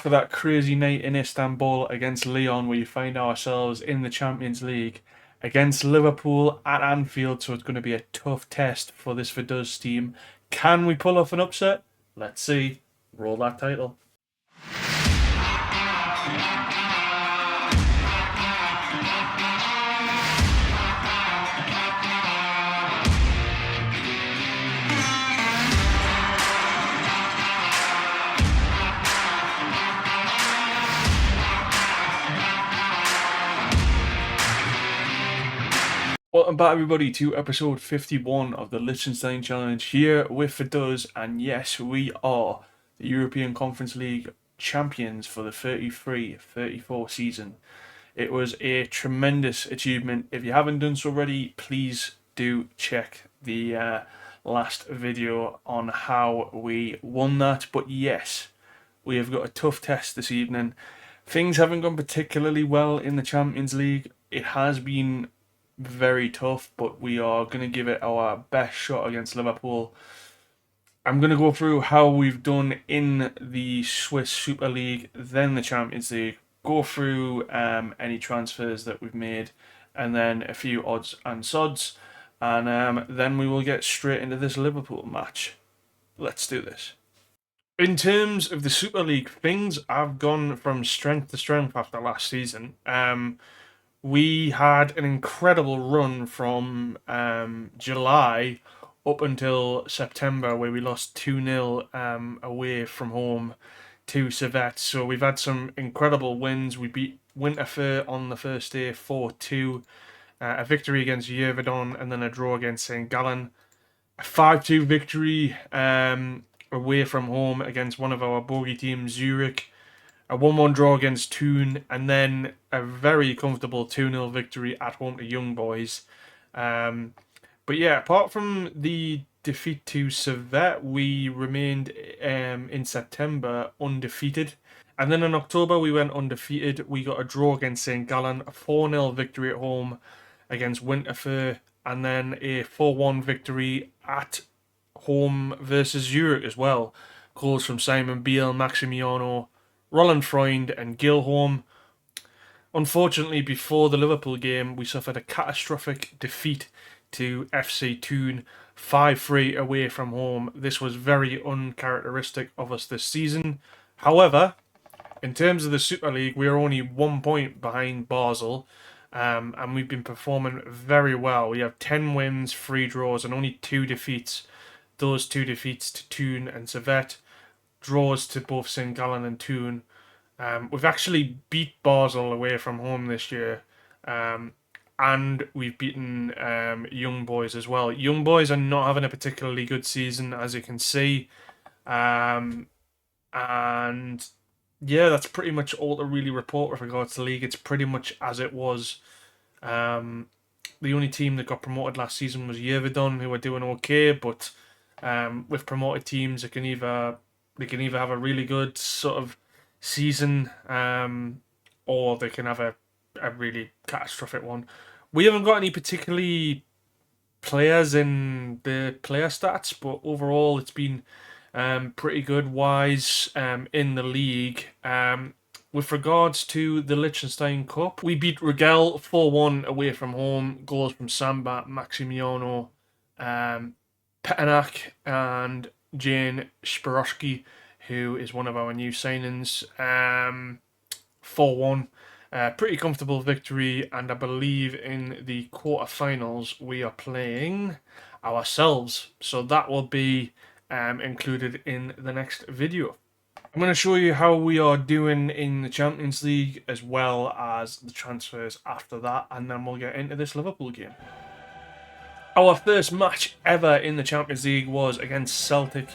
For that crazy night in Istanbul against Lyon, we find ourselves in the Champions League against Liverpool at Anfield, so it's going to be a tough test for this Vaduz team. Can we pull off an upset? Let's see. Roll that title. Welcome back, everybody, to episode 51 of the Liechtenstein Challenge here with Vaduz, and yes, we are the European Conference League champions for the 33-34 season. It was a tremendous achievement. If you haven't done so already, please do check the last video on how we won that. But yes, we have got a tough test this evening. Things haven't gone particularly well in the Champions League. It has been very tough, but we are going to give it our best shot against Liverpool. I'm going to go through how we've done in the Swiss Super League, then the Champions League, go through any transfers that we've made, and then a few odds and sods, and then we will get straight into this Liverpool match. Let's do this. In terms of the Super League, things have gone from strength to strength after last season. We had an incredible run from July up until September, where we lost 2-0 away from home to Servette. So we've had some incredible wins. We beat Winterthur on the first day 4-2, a victory against Yeoverdon, and then a draw against St. Gallen. A 5-2 victory away from home against one of our bogey teams, Zurich. A 1-1 draw against Thun, and then a very comfortable 2-0 victory at home to Young Boys. But yeah, apart from the defeat to Servette, we remained in September undefeated. And then in October, we went undefeated. We got a draw against St. Gallen, a 4-0 victory at home against Winterthur, and then a 4-1 victory at home versus Zurich as well. Goals from Simon Biel, Maximiano, Roland Freund and Gilholm. Unfortunately, before the Liverpool game, we suffered a catastrophic defeat to FC Thun, 5-3 away from home. This was very uncharacteristic of us this season. However, in terms of the Super League, we are only 1 point behind Basel, and we've been performing very well. We have 10 wins, 3 draws, and only 2 defeats. Those 2 defeats to Thun and Servette, draws to both St. Gallen and Thun. We've actually beat Basel away from home this year, and we've beaten Young Boys as well. Young Boys are not having a particularly good season, as you can see, and yeah, that's pretty much all to really report with regards to the league. It's pretty much as it was. The only team that got promoted last season was Yeoverdon, who are doing okay, but with promoted teams, they can either have a really good sort of season, or they can have a really catastrophic one. We haven't got any particularly players in the player stats, but overall it's been pretty good wise in the league. With regards to the Liechtenstein Cup, we beat Rigel 4-1 away from home. Goals from Samba, Maximiano, Petenak and Jane Spiroski, who is one of our new signings. 4-1. Pretty comfortable victory, and I believe in the quarterfinals we are playing ourselves. So that will be included in the next video. I'm going to show you how we are doing in the Champions League as well as the transfers after that, and then we'll get into this Liverpool game. Our first match ever in the Champions League was against Celtic,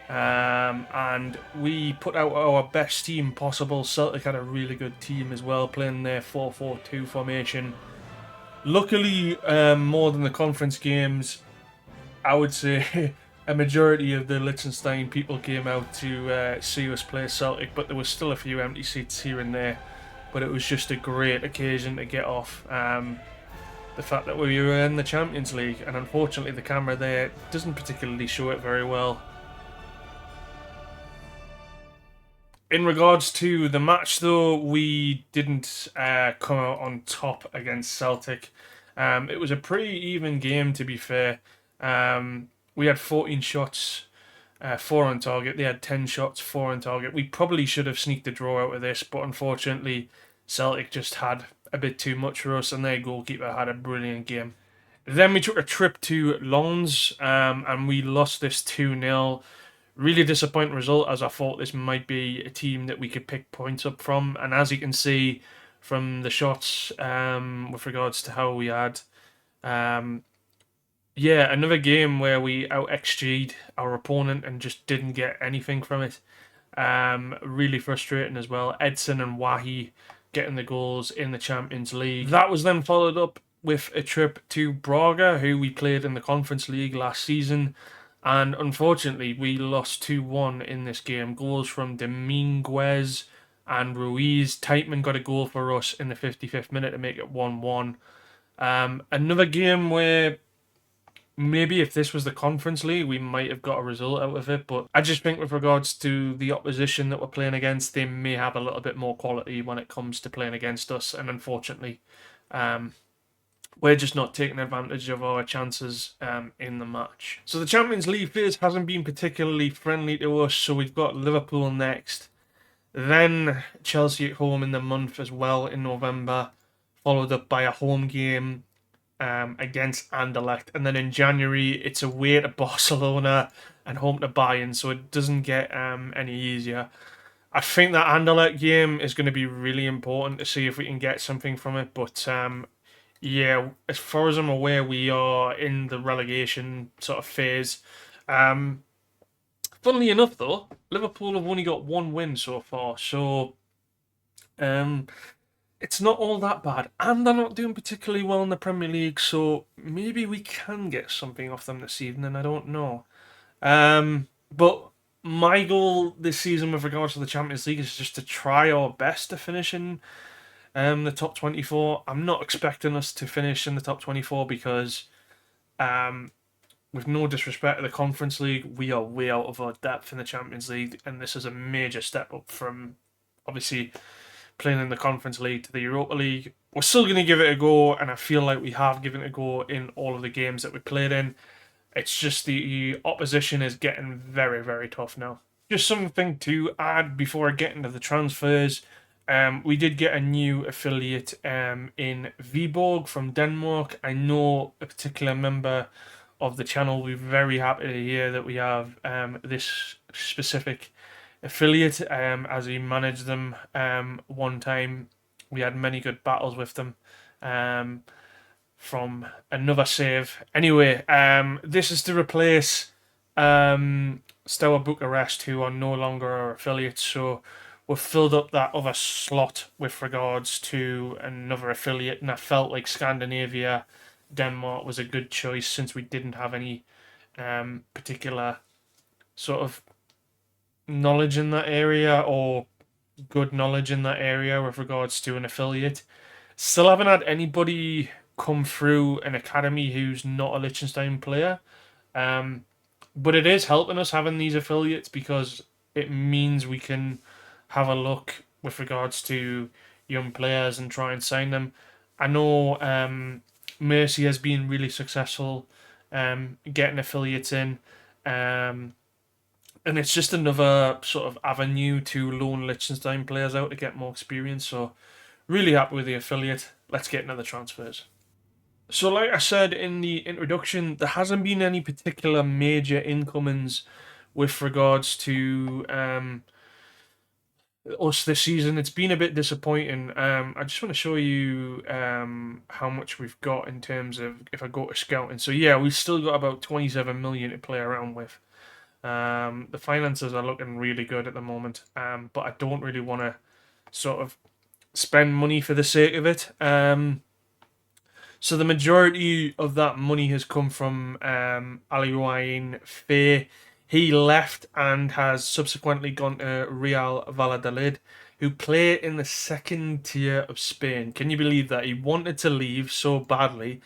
and we put out our best team possible. Celtic had a really good team as well, playing their 4-4-2 formation. Luckily, more than the conference games, I would say a majority of the Liechtenstein people came out to see us play Celtic, but there was still a few empty seats here and there. But it was just a great occasion to get off the fact that we were in the Champions League, and unfortunately the camera there doesn't particularly show it very well. In regards to the match, though, we didn't come out on top against Celtic. It was a pretty even game, to be fair. We had 14 shots, 4 on target. They had 10 shots, 4 on target. We probably should have sneaked a draw out of this, but unfortunately, Celtic just had a bit too much for us, and their goalkeeper had a brilliant game. Then we took a trip to Lens, and we lost this 2-0. Really disappointing result, as I thought this might be a team that we could pick points up from. And as you can see from the shots, with regards to how we had, um, yeah, another game where we out XG'd our opponent and just didn't get anything from it. Really frustrating as well. Edson and Wahi getting the goals in the Champions League. That was then followed up with a trip to Braga, who we played in the Conference League last season. And unfortunately, we lost 2-1 in this game. Goals from Dominguez and Ruiz. Teitman got a goal for us in the 55th minute to make it 1-1. Another game where maybe if this was the Conference League, we might have got a result out of it. But I just think with regards to the opposition that we're playing against, they may have a little bit more quality when it comes to playing against us. And unfortunately, we're just not taking advantage of our chances in the match. So the Champions League phase hasn't been particularly friendly to us. So we've got Liverpool next. Then Chelsea at home in the month as well in November. Followed up by a home game against Anderlecht, and then in January it's away to Barcelona and home to Bayern, so it doesn't get any easier. I think that Anderlecht game is going to be really important to see if we can get something from it, but yeah, as far as I'm aware, we are in the relegation sort of phase. Funnily enough, though, Liverpool have only got one win so far, so it's not all that bad, and they're not doing particularly well in the Premier League, so maybe we can get something off them this evening. I don't know. But my goal this season with regards to the Champions League is just to try our best to finish in the top 24. I'm not expecting us to finish in the top 24 because, with no disrespect to the Conference League, we are way out of our depth in the Champions League, and this is a major step up from, obviously, playing in the Conference League to the Europa League. We're still going to give it a go, and I feel like we have given it a go in all of the games that we played in. It's just the opposition is getting very, very tough now. Just something to add before I get into the transfers. We did get a new affiliate in Viborg from Denmark. I know a particular member of the channel. We're very happy to hear that we have this specific affiliate, as he managed them one time. We had many good battles with them from another save. Anyway, this is to replace Steaua Bucharest, who are no longer our affiliates, so we've filled up that other slot with regards to another affiliate, and I felt like Scandinavia, Denmark was a good choice since we didn't have any particular sort of knowledge in that area or good knowledge in that area with regards to an affiliate. Still haven't had anybody come through an academy who's not a Liechtenstein player. But it is helping us having these affiliates because it means we can have a look with regards to young players and try and sign them. I know Mercy has been really successful getting affiliates in. And it's just another sort of avenue to loan Liechtenstein players out to get more experience. So really happy with the affiliate. Let's get into the transfers. So like I said in the introduction, there hasn't been any particular major incomings with regards to us this season. It's been a bit disappointing. I just want to show you how much we've got in terms of if I go to scouting. So yeah, we've still got about 27 million to play around with. The finances are looking really good at the moment, but I don't really want to sort of spend money for the sake of it. So the majority of that money has come from Aliouane Faye. He left and has subsequently gone to Real Valladolid, who play in the second tier of Spain. Can you believe that? He wanted to leave so badly,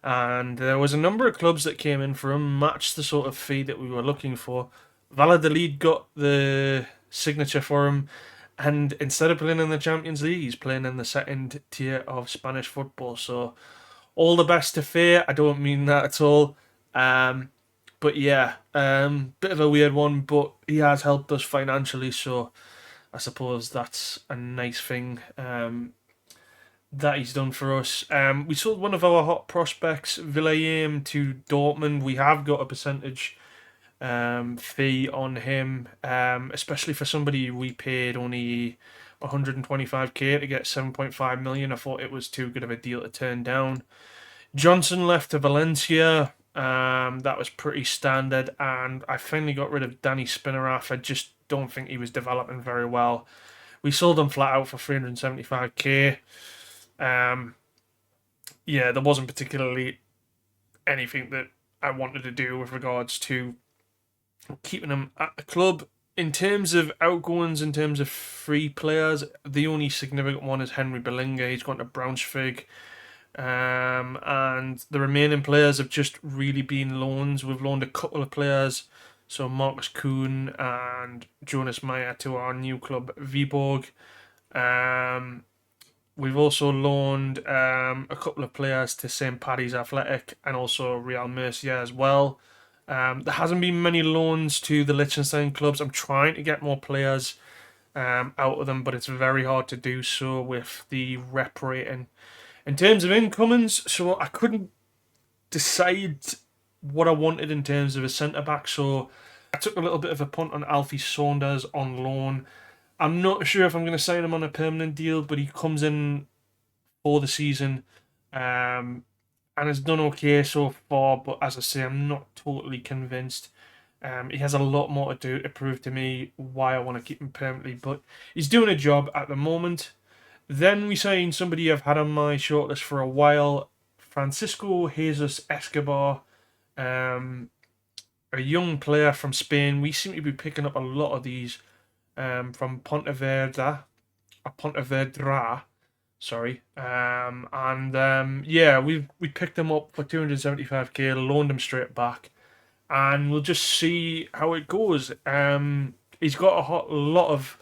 and there was a number of clubs that came in for him, matched the sort of fee that we were looking for. Valladolid got the signature for him. And instead of playing in the Champions League, he's playing in the second tier of Spanish football. So all the best to Faye. I don't mean that at all. But yeah, bit of a weird one, but he has helped us financially, so I suppose that's a nice thing that he's done for us. We sold one of our hot prospects, Villayame, to Dortmund. We have got a percentage fee on him, especially for somebody we paid only 125k to get 7.5 million. I thought it was too good of a deal to turn down. Johnson left to Valencia. That was pretty standard, and I finally got rid of Danny Spinnerath. I just don't think he was developing very well. We sold him flat out for 375k. Yeah, there wasn't particularly anything that I wanted to do with regards to keeping him at the club. In terms of outgoings, in terms of free players, the only significant one is Henry Bellinga. He's gone to Braunschweig. And the remaining players have just really been loans. We've loaned a couple of players, so Marcus Kuhn and Jonas Meyer to our new club, Viborg. We've also loaned a couple of players to St. Paddy's Athletic and also Real Murcia as well. There hasn't been many loans to the Liechtenstein clubs. I'm trying to get more players out of them, but it's very hard to do so with the rep rating. In terms of incomings, so I couldn't decide what I wanted in terms of a centre-back, so I took a little bit of a punt on Alfie Saunders on loan. I'm not sure if I'm going to sign him on a permanent deal, but he comes in for the season and has done okay so far, but as I say, I'm not totally convinced. He has a lot more to do to prove to me why I want to keep him permanently, but he's doing a job at the moment. Then we signed somebody I've had on my shortlist for a while, Francisco Jesus Escobar, a young player from Spain. We seem to be picking up a lot of these from Pontevedra, sorry. Yeah, we picked him up for 275k, loaned him straight back, and we'll just see how it goes. He's got a lot of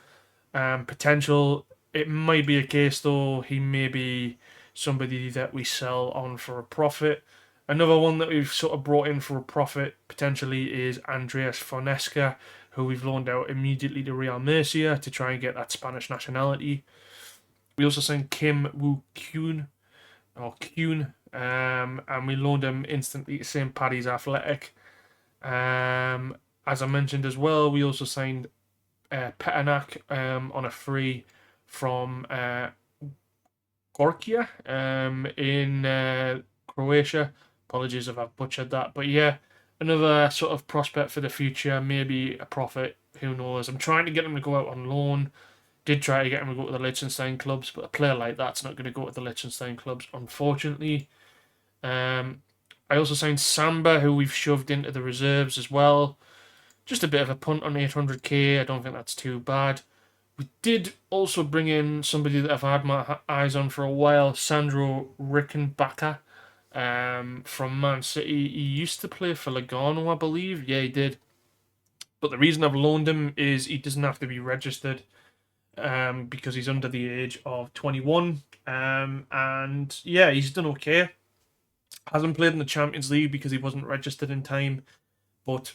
potential. It might be a case, though, he may be somebody that we sell on for a profit. Another one that we've sort of brought in for a profit, potentially, is Andreas Fonesca, who we've loaned out immediately to Real Murcia to try and get that Spanish nationality. We also signed Kim Woo Kyun, and we loaned him instantly to St. Paddy's Athletic. As I mentioned as well, we also signed Petanak on a free from Gorkia in Croatia. Apologies if I've butchered that. But yeah, another sort of prospect for the future, maybe a profit, who knows. I'm trying to get him to go out on loan. Did try to get him to go to the Liechtenstein clubs, but a player like that's not going to go to the Liechtenstein clubs, unfortunately. I also signed Samba, who we've shoved into the reserves as well. Just a bit of a punt on 800k. I don't think that's too bad. We did also bring in somebody that I've had my eyes on for a while, Sandro Rickenbacker from Man City. He used to play for Lugano, I believe. Yeah, he did. But the reason I've loaned him is he doesn't have to be registered because he's under the age of 21. And yeah, he's done okay. Hasn't played in the Champions League because he wasn't registered in time. But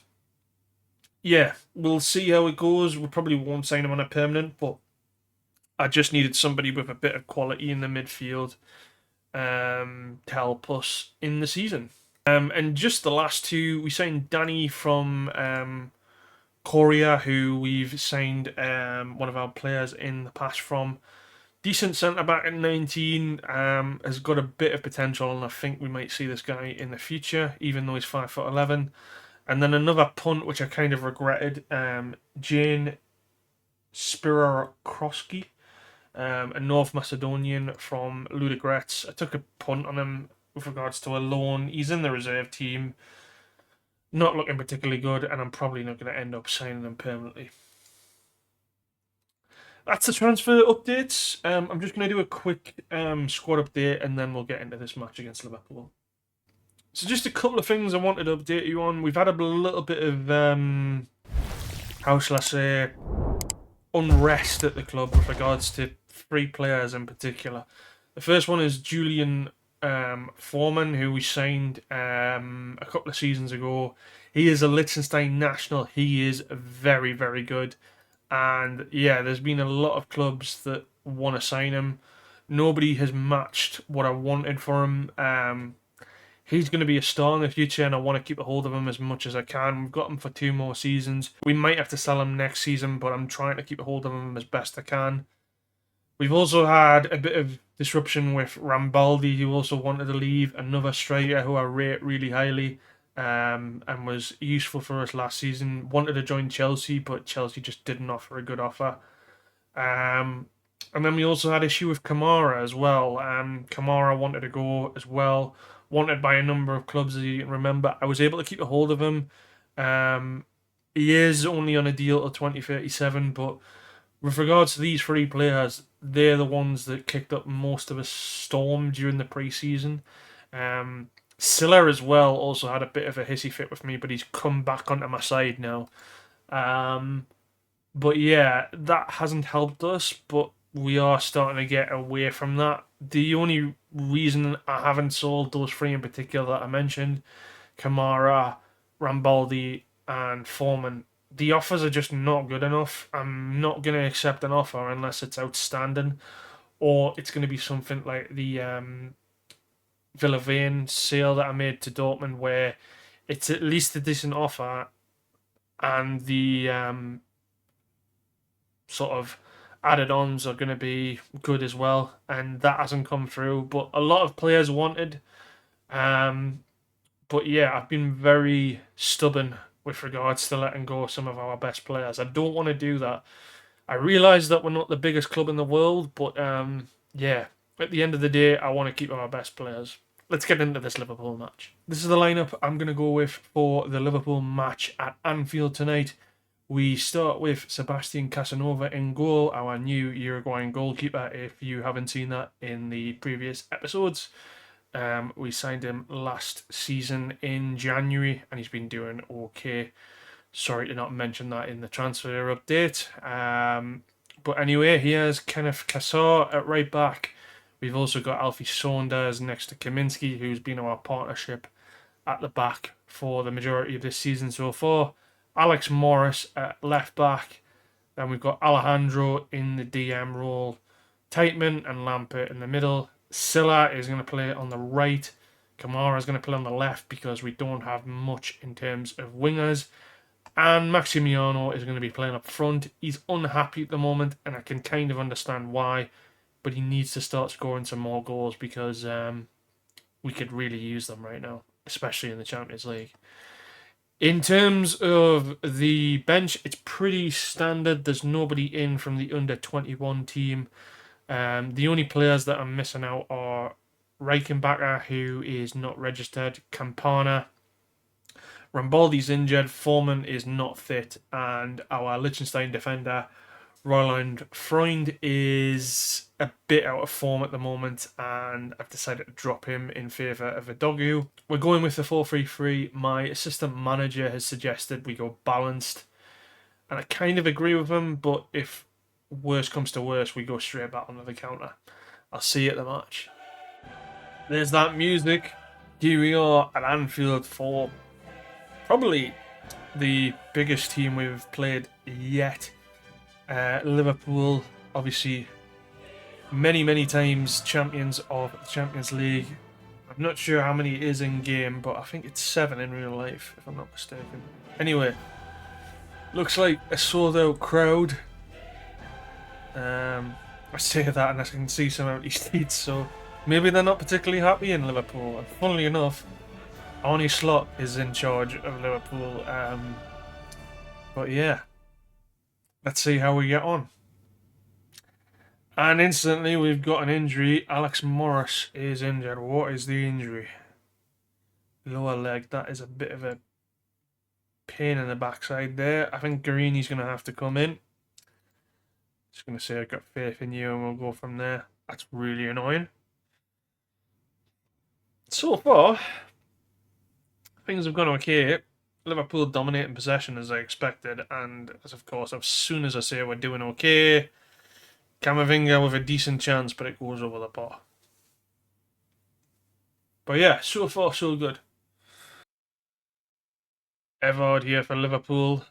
yeah, we'll see how it goes. We probably won't sign him on a permanent, but I just needed somebody with a bit of quality in the midfield to help us in the season. And just the last two, we signed Danny from Korea, who we've signed one of our players in the past from. Decent centre-back at 19, has got a bit of potential, and I think we might see this guy in the future, even though he's 5'11". And then another punt, which I kind of regretted, Jane Spirarowski, a North Macedonian from Ludogorets. I took a punt on him with regards to a loan. He's in the reserve team, not looking particularly good, and I'm probably not going to end up signing him permanently. That's the transfer updates. I'm just going to do a quick squad update, and then we'll get into this match against Liverpool. So just a couple of things I wanted to update you on. We've had a little bit of, how shall I say, unrest at the club with regards to three players in particular. The first one is Julian Foreman, who we signed a couple of seasons ago. He is a Liechtenstein national. He is very, very good. And yeah, there's been a lot of clubs that want to sign him. Nobody has matched what I wanted for him. He's going to be a star in the future, and I want to keep a hold of him as much as I can. We've got him for 2 more seasons. We might have to sell him next season, but I'm trying to keep a hold of him as best I can. We've also had a bit of disruption with Rambaldi, who also wanted to leave, another striker who I rate really highly, and was useful for us last season. Wanted to join Chelsea, but Chelsea just didn't offer a good offer. And then we also had issue with Kamara as well. Kamara wanted to go as well, wanted by a number of clubs, as you can remember. I was able to keep a hold of him. He is only on a deal till 2037, but with regards to these three players, they're the ones that kicked up most of a storm during the pre-season. Silla as well also had a bit of a hissy fit with me, but he's come back onto my side now. But yeah, that hasn't helped us, but we are starting to get away from that. The only reason I haven't sold those three in particular that I mentioned, Kamara, Rambaldi, and Foreman, the offers are just not good enough. I'm not going to accept an offer unless it's outstanding, or it's going to be something like the Villavane sale that I made to Dortmund, where it's at least a decent offer, and the sort of added-ons are going to be good as well, and that hasn't come through. But a lot of players wanted. But yeah, I've been very stubborn with regards to letting go of some of our best players. I don't want to do that. I realise that we're not the biggest club in the world, but yeah, at the end of the day, I want to keep our best players. Let's get into this Liverpool match. This is the lineup I'm going to go with for the Liverpool match at Anfield tonight. We start with Sebastian Casanova in goal, our new Uruguayan goalkeeper, if you haven't seen that in the previous episodes. We signed him last season in January, and he's been doing okay. Sorry to not mention that in the transfer update. But anyway, here's Kenneth Cassar at right back. We've also got Alfie Saunders next to Kaminski, who's been our partnership at the back for the majority of this season so far. Alex Morris at left back. Then we've got Alejandro in the DM role. Teitman and Lampert in the middle. Silla is going to play on the right. Kamara is going to play on the left because we don't have much in terms of wingers. And Maximiano is going to be playing up front. He's unhappy at the moment, and I can kind of understand why, but he needs to start scoring some more goals because we could really use them right now, especially in the Champions League. In terms of the bench, it's pretty standard. There's nobody in from the under-21 team. The only players that I'm missing out are Reichenbacher, who is not registered, Campana, Rambaldi's injured, Foreman is not fit, and our Liechtenstein defender, Roland Freund, is a bit out of form at the moment, and I've decided to drop him in favour of a Dogu. We're going with the 4-3-3. My assistant manager has suggested we go balanced, and I kind of agree with him, but if worse comes to worse, we go straight back onto the counter. I'll see you at the match. There's that music. Here we are at Anfield for probably the biggest team we've played yet. Liverpool, obviously, many times champions of the Champions League. I'm not sure how many it is in game, but I think it's 7 in real life, if I'm not mistaken. Anyway, looks like a sold out crowd. I say that and I can see some empty seats, so maybe they're not particularly happy in Liverpool. And funnily enough, Arne Slot is in charge of Liverpool. But yeah, let's see how we get on. And instantly we've got an injury. Alex Morris is injured. What is the injury? Lower leg. That is a bit of a pain in the backside there. I think Garini's going to have to come in. Just going to say I've got faith in you and we'll go from there. That's really annoying. So far, things have gone okay. Liverpool dominating possession as I expected, and as soon as I say we're doing okay, Camavinga with a decent chance, but it goes over the bar. But yeah, so far so good. Everard here for Liverpool.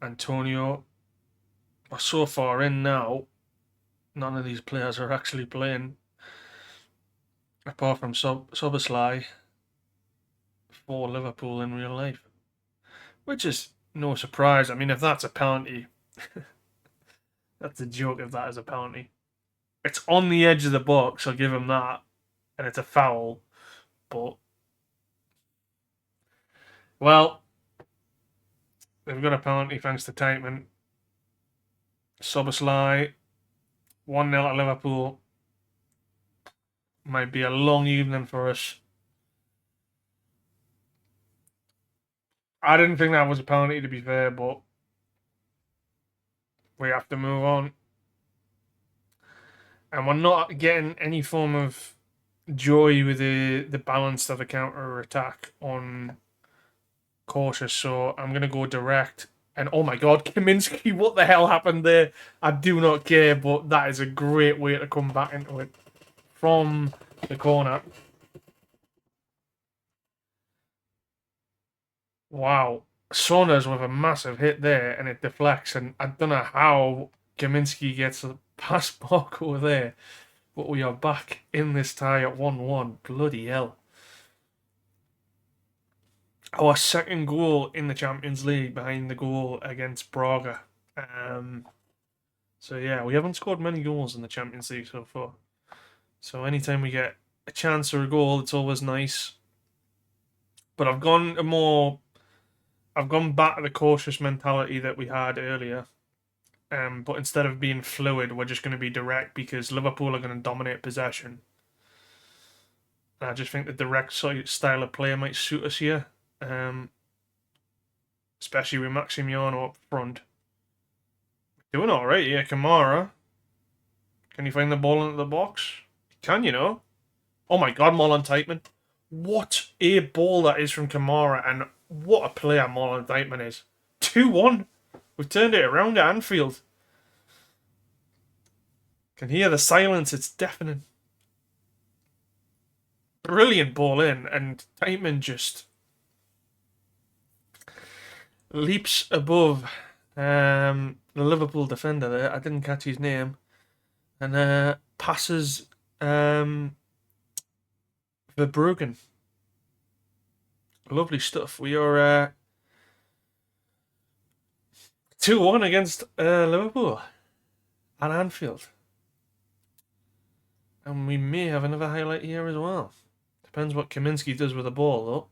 Antonio. We're so far in now, none of these players are actually playing, apart from Soboslai for Liverpool in real life. Which is no surprise. I mean, if that's a penalty, that's a joke if that is a penalty. It's on the edge of the box, I'll give him that, and it's a foul. But, well, they've got a penalty thanks to Taitman. Soboslai, 1-0 at Liverpool. Might be a long evening for us. I didn't think that was a penalty, to be fair, but we have to move on. And we're not getting any form of joy with the balance of the counter attack on cautious, so I'm gonna go direct. And oh my god, Kaminsky, what the hell happened there? I do not care, but that is a great way to come back into it from the corner. Wow. Saunders with a massive hit there, and it deflects, and I don't know how Kaminsky gets past Marco there, but we are back in this tie at 1-1. Bloody hell. Our second goal in the Champions League behind the goal against Braga. So yeah, we haven't scored many goals in the Champions League so far. So anytime we get a chance or a goal, it's always nice. But I've gone back to the cautious mentality that we had earlier. But instead of being fluid, we're just going to be direct because Liverpool are going to dominate possession. And I just think the direct style of play might suit us here. Especially with Maximiano up front. Doing alright here, Kamara. Can you find the ball into the box? Can, you know. Oh my god, Molon Teitman. What a ball that is from Kamara, and what a player Molon Teitman is. 2-1. We've turned it around at Anfield. Can hear the silence, it's deafening. Brilliant ball in, and Teitman just leaps above the Liverpool defender there. I didn't catch his name. And passes Verbruggen. Lovely stuff. We are 2-1 against Liverpool at Anfield. And we may have another highlight here as well. Depends what Kaminsky does with the ball, though.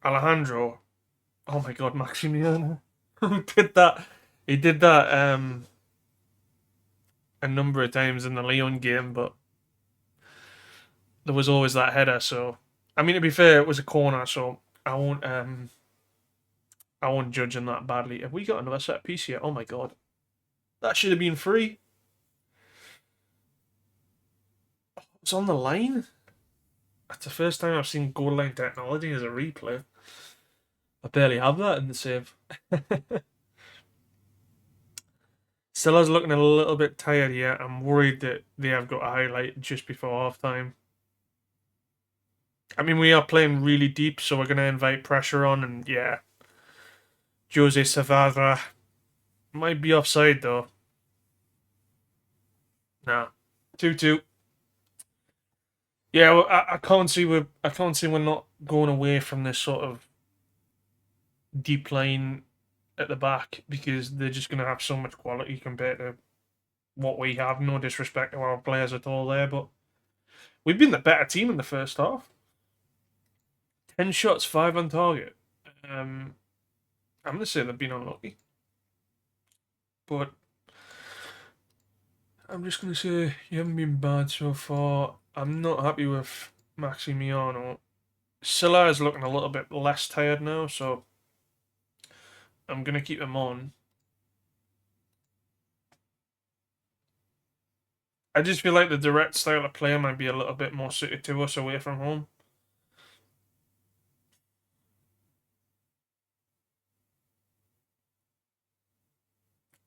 Alejandro. Oh my god, Maximiano. Who did that? He did that a number of times in the Lyon game, but there was always that header, so I mean, to be fair, it was a corner, so I won't judge him that badly. Have we got another set piece here? Oh my god. That should have been free. It's on the line? That's the first time I've seen goal line technology as a replay. I barely have that in the save. Silla's looking a little bit tired here. I'm worried that they have got a highlight just before half time. I mean, we are playing really deep, so we're going to invite pressure on, and yeah. Jose Savadra might be offside, though. Nah. 2-2. Yeah, well, I can't see we're not going away from this sort of deep line at the back because they're just going to have so much quality compared to what we have. No disrespect to our players at all there, but we've been the better team in the first half. 10 shots, 5 on target. I'm going to say they've been unlucky. But I'm just going to say you haven't been bad so far. I'm not happy with Maximiano. Silla is looking a little bit less tired now, so I'm going to keep him on. I just feel like the direct style of play might be a little bit more suited to us away from home.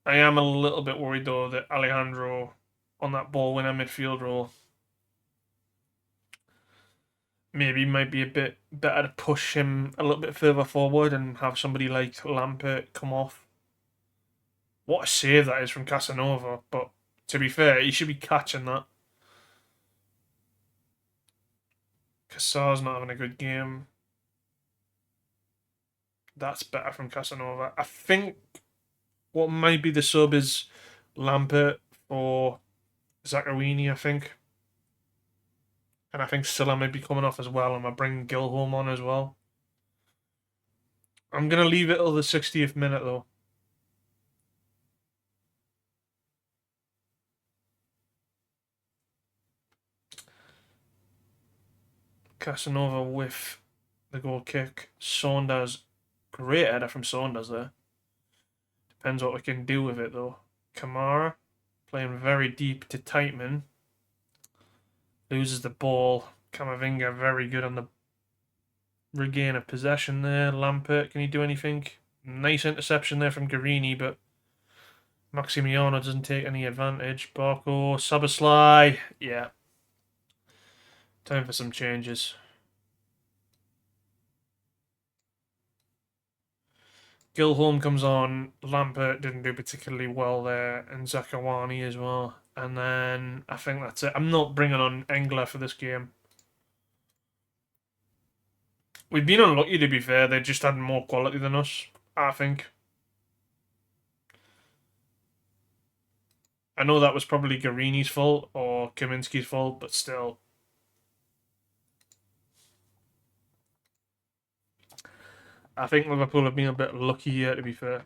I am a little bit worried though that Alejandro on that ball winner midfield role maybe might be a bit better to push him a little bit further forward and have somebody like Lampert come off. What a save that is from Casanova, but to be fair, he should be catching that. Cassar's not having a good game. That's better from Casanova. I think what might be the sub is Lampert for Zaccarini, I think. And I think Silla might be coming off as well, and I bring Gilholm on as well. I'm going to leave it till the 60th minute, though. Casanova with the goal kick. Saunders, great header from Saunders there. Depends what we can do with it, though. Kamara, playing very deep to Tightman. Loses the ball. Camavinga, very good on the regain of possession there. Lampert, can he do anything? Nice interception there from Guarini, but Maximiano doesn't take any advantage. Barco, Szoboszlai. Yeah. Time for some changes. Gilholm comes on. Lampert didn't do particularly well there, and Zakawani as well. And then I think that's it. I'm not bringing on Engler for this game. We've been unlucky, to be fair. They just had more quality than us, I think. I know that was probably Garini's fault or Kaminski's fault, but still. I think Liverpool have been a bit lucky here, to be fair.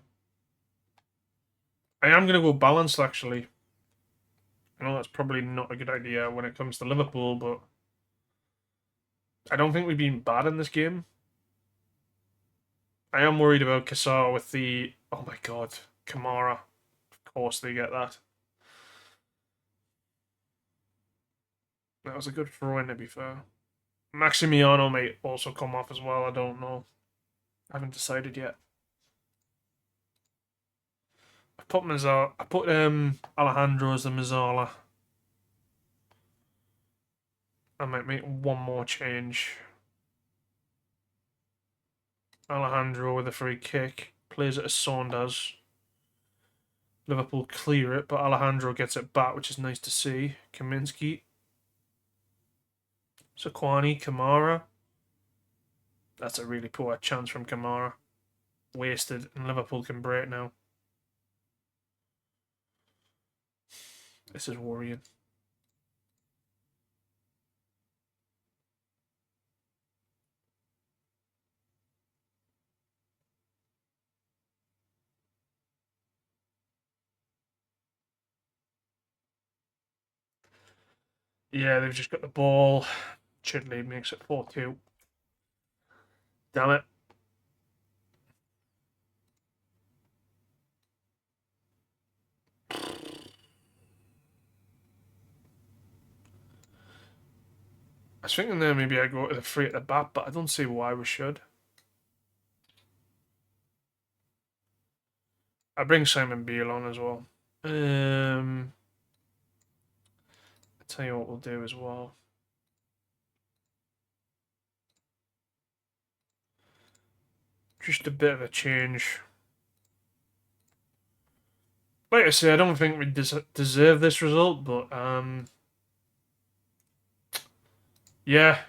I am going to go balanced, actually. I know that's probably not a good idea when it comes to Liverpool, but I don't think we've been bad in this game. I am worried about Cassar with the... Oh my god, Kamara. Of course they get that. That was a good throw-in, to be fair. Maximiano may also come off as well, I don't know. I haven't decided yet. I put Alejandro as the Mazzala. I might make one more change. Alejandro with a free kick. Plays it as Saunders. Liverpool clear it, but Alejandro gets it back, which is nice to see. Kaminski. Zakwani, Kamara. That's a really poor chance from Kamara. Wasted, and Liverpool can break now. This is worrying. Yeah, they've just got the ball. Chidley makes it 4-2. Damn it. I was thinking there maybe I go to the free at the back, but I don't see why we should. I bring Simon Beale on as well. I'll tell you what we'll do as well. Just a bit of a change. Like I say, I don't think we deserve this result, but yeah,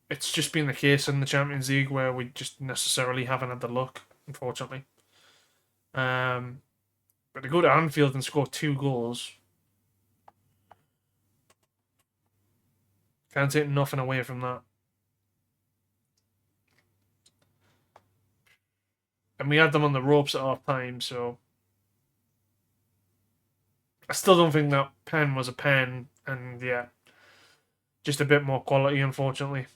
it's just been the case in the Champions League where we just necessarily haven't had the luck, unfortunately. But to go to Anfield and score 2 goals, can't take nothing away from that. And we had them on the ropes at half time, so I still don't think that pen was a pen, and yeah, just a bit more quality, unfortunately.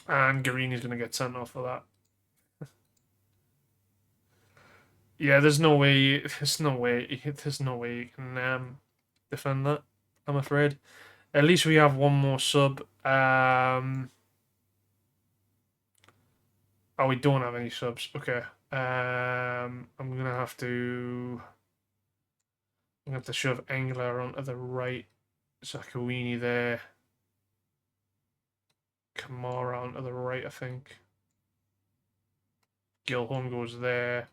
And Garini's going to get sent off for that. Yeah, there's no way. There's no way you can defend that. I'm afraid. At least we have one more sub. Oh, we don't have any subs. Okay. I'm gonna have to. I'm gonna have to shove Engler onto the right. Zakawini there. Kamara onto the right, I think. Gilhorn goes there.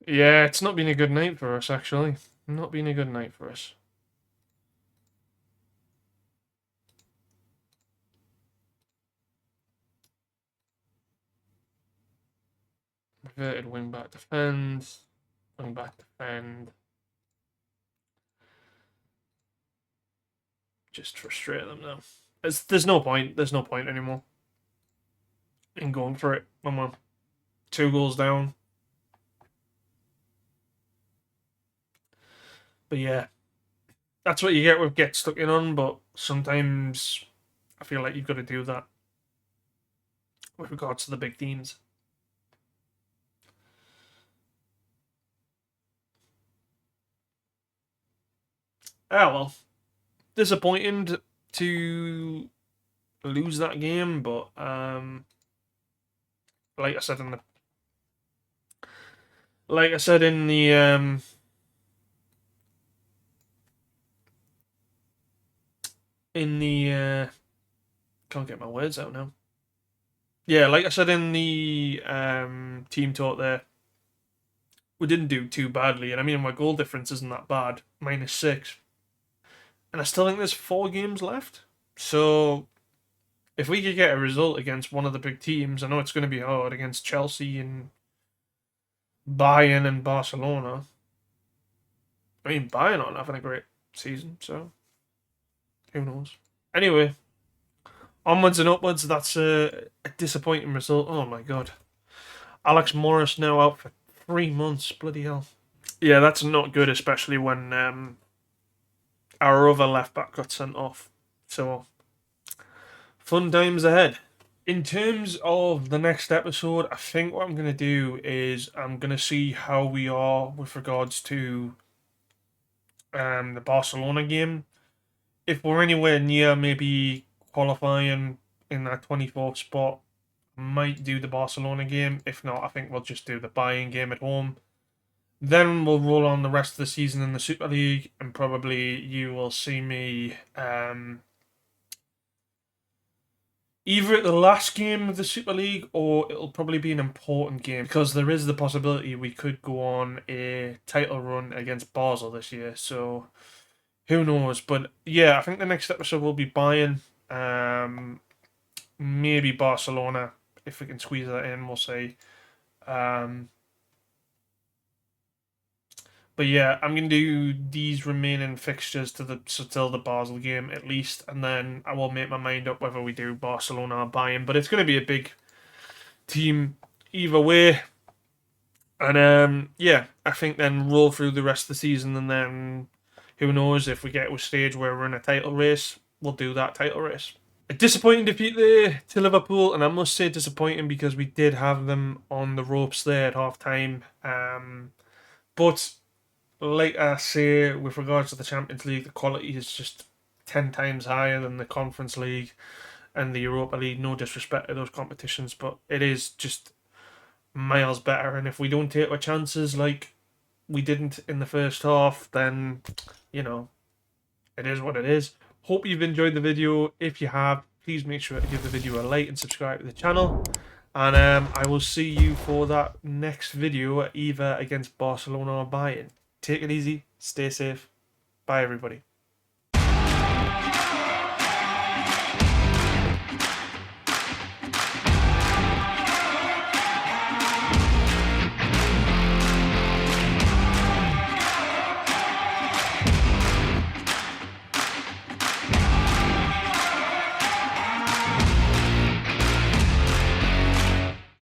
Yeah, it's not been a good night for us, actually. Not been a good night for us. Reverted wing back defend. Wing back defend. Just frustrate them now. There's no point. There's no point anymore in going for it. Come on. 2 goals down. But yeah, that's what you get with get stuck in on. But sometimes I feel like you've got to do that with regards to the big teams. Ah, well, disappointing to lose that game, but like I said in the can't get my words out now. Yeah, like I said in the team talk there, we didn't do too badly, and I mean my goal difference isn't that bad, -6, and I still think there's 4 games left. So if we could get a result against one of the big teams, I know it's going to be hard against Chelsea and Bayern and Barcelona. I mean, Bayern aren't having a great season, so who knows? Anyway, onwards and upwards. That's a disappointing result. Oh my god, Alex Morris now out for 3 months. Bloody hell. Yeah, that's not good, especially when our other left back got sent off. So fun times ahead. In terms of the next episode, I think what I'm going to do is I'm going to see how we are with regards to the Barcelona game. If we're anywhere near maybe qualifying in that 24th spot, I might do the Barcelona game. If not, I think we'll just do the Bayern game at home. Then we'll roll on the rest of the season in the Super League, and probably you will see me either at the last game of the Super League, or it'll probably be an important game, because there is the possibility we could go on a title run against Basel this year. So who knows? But yeah, I think the next episode will be Bayern, maybe Barcelona if we can squeeze that in. We'll see. But yeah, I'm gonna do these remaining fixtures till the Basel game at least, and then I will make my mind up whether we do Barcelona or Bayern. But it's gonna be a big team either way, and yeah, I think then roll through the rest of the season, and then who knows, if we get to a stage where we're in a title race, we'll do that title race. A disappointing defeat there to Liverpool, and I must say disappointing because we did have them on the ropes there at half time. But like I say, with regards to the Champions League, the quality is just 10 times higher than the Conference League and the Europa League. No disrespect to those competitions, but it is just miles better. And if we don't take our chances like we didn't in the first half, then, you know, it is what it is. Hope you've enjoyed the video. If you have, please make sure to give the video a like and subscribe to the channel. And I will see you for that next video, either against Barcelona or Bayern. Take it easy, stay safe. Bye, everybody.